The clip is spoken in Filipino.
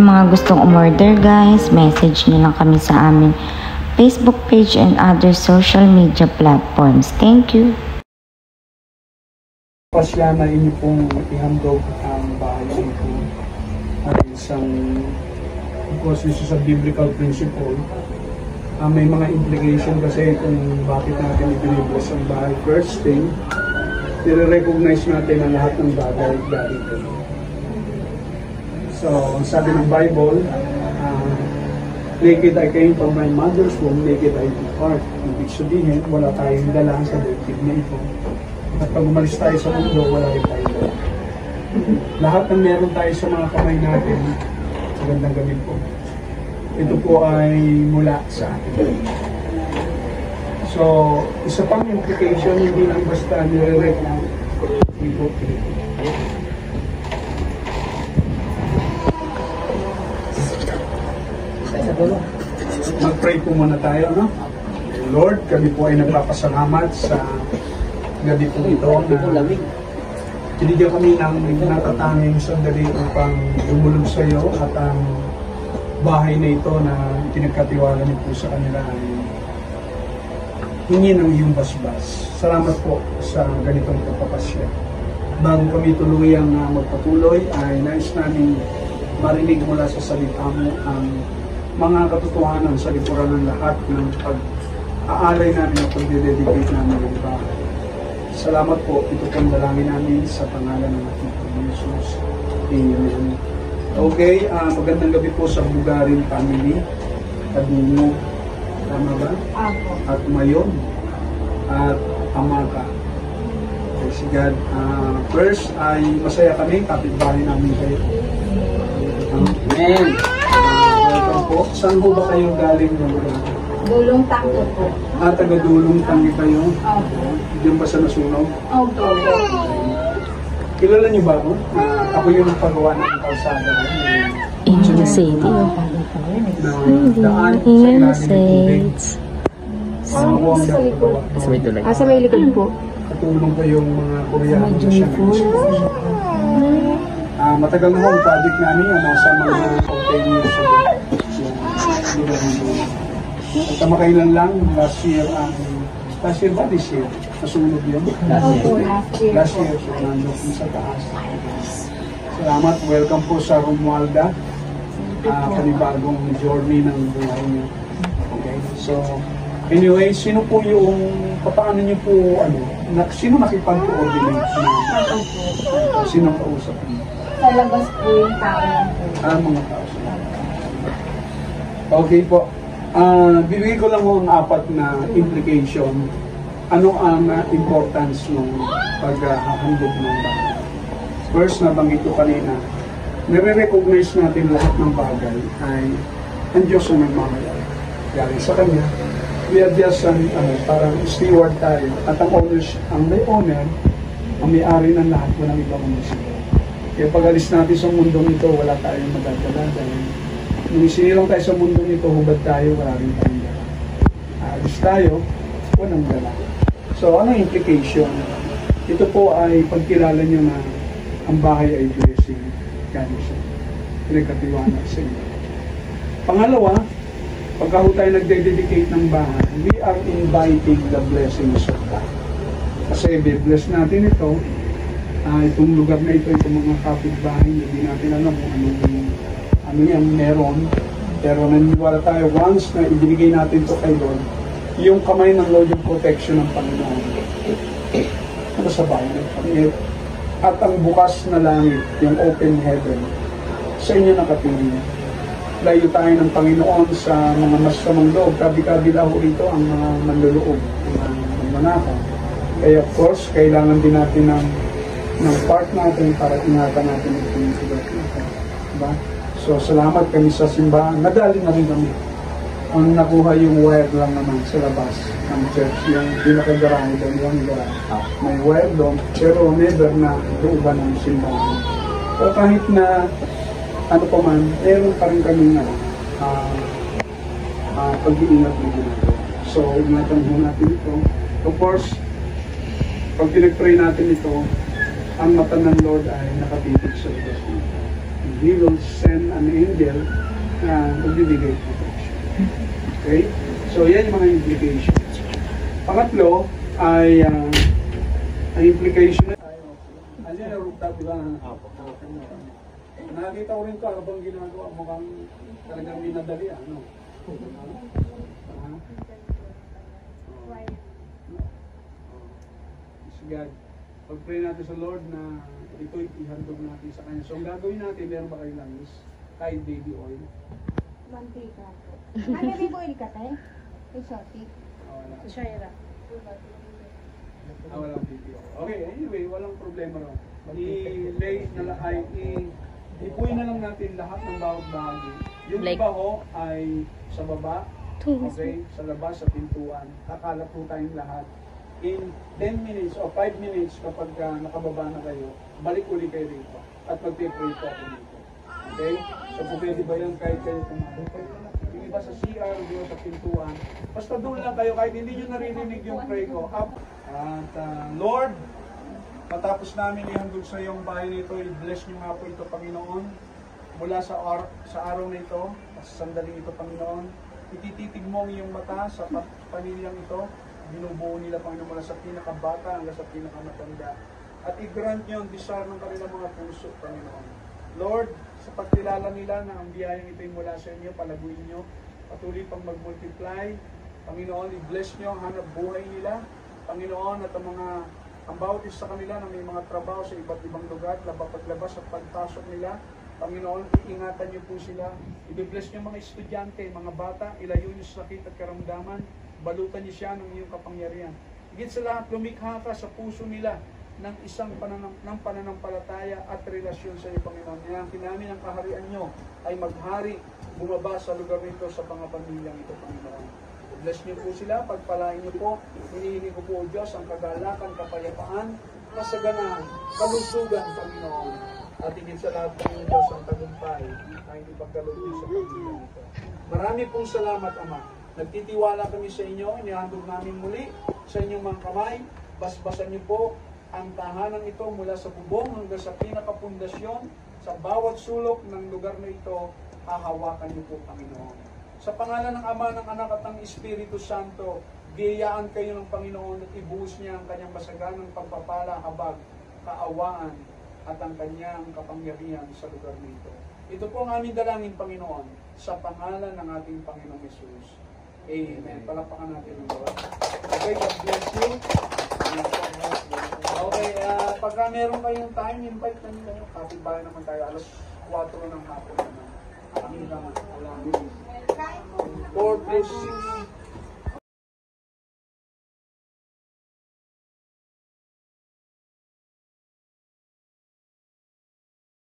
mga gustong umorder guys, message nyo lang kami sa aming Facebook page and other social media platforms. Thank you. Pasya na inyo pong ihandog ang bahay nito ay isang, because this is a biblical principle. May mga implication kasi kung bakit natin ibinibless ang bahay. First thing, i-recognize natin ang lahat ng bagay dahil. So, sabi ng Bible, naked I came from my mother's womb, naked I depart. Ibig sabihin, wala tayong dala sa daigdig na ito. At pag umalis tayo sa mundo, wala rin tayo dala. Lahat ng meron tayo sa mga kamay natin, magandang gabi po. Ito po ay mula sa atin. So, isa pang implication, hindi lang basta nire-recognize. Mag-pray po muna tayo, no? Lord, kami po ay nagpapasalamat sa gabi po ito na binigyan kami ng natatanging sandali upang lumulog sa iyo at ang bahay na ito na pinagkatiwala niyo po sa kanila ay hingi ng iyong basbas. Salamat po sa ganitong pagpapasya. Bago kami tuluyang magpatuloy ay nais namin marinig mula sa salita mo ang mga katotohanan sa likuran ng lahat ng pag-aalay namin at pag-dedicate namin ng bahay. Salamat po, ito pong dalangin namin sa pangalan ng ating Panginoon Jesus. Amen. Okay, magandang gabi po sa Bugarin family. Kadungo, tama ba? At Mayon, at Amaka. Praise God. First ay masaya kami, kapitbahay namin kayo. Amen. Welcome po. Saan po ba kayo galing? Dulong Tangke po. Taga-Dulong Tangke kayo? Opo. Diyan ba sa nasunog? Opo. Kilala niyo ba ako? Ako yung nagpagawa ng kalsada. In City. Daan sa ilalim ng tubig. Sa likod. Sa may likod po. Katulong ko yung mga Koreano na siya. Matagal na ang project namin yung nasa mga 10 years ago. At kamakailan lang, last year ba this year? Nasunog yun? Last year. So, nandun sa taas. Salamat. Welcome po sa Romualda. Panibagong journey ng buhay niyo. Okay? So, anyway, sino po yung, paano niyo po, sino nakipag-coordinate? Sino kausap niyo? Sa labas po yung tao lang po. Mga tao. Okay po. Bibigay ko lang ang 4 na implication. Ano ang importance ng paghahandog ng bahay? First, nabanggit ko kanina, nire-recognize natin lahat ng bagay ay ang Diyos ang nagmamayari. Galing sa Kanya, we are just parang steward tayo. At ang may owner, ang may-ari ng lahat, walang ibang munisipyo. Kaya pag alis natin sa mundong ito, wala tayong madadala dahil nung isinilong tayo sa mundong ito, hubad tayo, wala rin tayong dala. Alis tayo, walang dala. So, ano implication? Ito po ay pagkilala nyo na ang bahay ay blessing. Kaya siya. Pinagkatiwala sa inyo. Pangalawa, pagka tayo nagde-dedicate ng bahay, we are inviting the blessings of God. Kasi i-bless natin ito, itong lugar na ito, itong mga kapitbahay, hindi natin alam kung ano yung meron. Pero naniniwala tayo, once na ibinigay natin ito kay Lord, yung kamay ng Lord, yung protection ng Panginoon. Ano sa bahay ng Panginoon? At ang bukas na langit, yung open heaven, sa inyo nakatingin. Layo tayo ng Panginoon sa mga masamang loob. Kabi-kabila ho rito ang mga manluloob, ang manakaw. Kaya of course, kailangan din natin ng part natin para ingatan natin yung lugar natin. Diba? So, salamat kami sa simbahan. Nadali na rin kami. Ang nakuha yung wire lang naman sa labas ng church. Yung pinakagarahe doon, yung garahe. May wire doon, pero never na looban ng simbahan. So, kahit na ano pa man, meron pa rin kami pag-iingat na ginagawa. So, ingatan mo natin ito. Of course, pag pinag-pray natin ito, ang mata ng Lord ay nakatitig sa lugar. He will send an angel na magbibigay protection. Okay? So, yan yung mga implications. Pangatlo ay ang implication na ano yung rooftop, diba? Nakakita ko rin ito habang ginagawa. Mukhang talagang minadali. Ano? God. Pag-pray natin sa Lord na ito'y ihandog natin sa Kanya. So, ang gagawin natin, meron ba kayo langis? Kahit baby oil. Mantika po. Ano baby oil ka tayo? Exotic. Wala. Shaira. Walang baby oil. Okay, anyway, walang problema raw. Ipuin na lang natin lahat ng bawat bahagi. Yung iba ho ay sa baba, okay, sa labas, sa pintuan. Kakalat po tayong lahat. In 10 minutes o 5 minutes kapag nakababa na kayo, balik uli kayo rito at magpe-pray po ako dito. Okay? So kung pwede ba yan kahit kayo tumayo? Yung iba sa CR, yung sa pintuan, basta doon lang kayo kahit hindi nyo naririnig yung pray ko. Up. At Lord, matapos namin ihandog sa iyong bahay nito, i-bless nyo nga po ito, Panginoon. Mula sa araw na ito, sa sandaling ito, Panginoon, itititig mo ang iyong mata sa pamilyang ito. Binubuo nila, Panginoon, mula sa pinakabata hanggang sa pinakamatanda. At i-grant nyo ang desire ng kanilang mga puso, Panginoon. Lord, sa pagkilala nila na ang biyayang ito'y mula sa inyo, palaguin nyo, patuloy pang mag-multiply. Panginoon, i-bless nyo ang hanap buhay nila. Panginoon, at ang bawat isa sa kanila na may mga trabaho sa iba't ibang lugar, paglabas at pagpasok nila, Panginoon, iingatan niyo po sila. I-bless niyo mga estudyante, mga bata, ilayo niyo sa sakit at karamdaman, balutan niyo siya ng iyong kapangyarihan. Higit sa lahat, lumikha ka sa puso nila ng isang pananampalataya at relasyon sa iyo, Panginoon. Nangangkin namin ang kaharian niyo ay maghari, bumaba sa lugar nito sa mga pamilyang ito, Panginoon. Bless niyo po sila, pagpalain niyo po. Hinihingi ko po, O Diyos, ang kagalakan, kapayapaan, kasaganahan, kalusugan, Panginoon. At higit sa lahat ng Diyos ang tagumpay na hindi pagkaloob niyo sa pamilya nito. Marami pong salamat, Ama. Nagtitiwala kami sa inyo, inihandog namin muli sa inyong mga kamay. Basbasan niyo po ang tahanan ito mula sa bubong hanggang sa pinakapundasyon. Sa bawat sulok ng lugar na ito, hahawakan niyo po, Panginoon. Sa pangalan ng Ama, ng Anak at ng Espiritu Santo, biyayaan kayo ng Panginoon at ibuhos niya ang kanyang masaganang pagpapala, habag, kaawaan, at ang kanyang kapangyarihan sa lugar nito. Ito po ang aming dalangin, Panginoon, sa pangalan ng ating Panginoong Hesus. Amen. Palakpakan natin ang Lord. Okay, God bless you. Okay, pagka meron kayong time, invite na nila. Kapit-bahay naman tayo. Alas 4 ng hapon naman. Kami naman. 4 plus 6.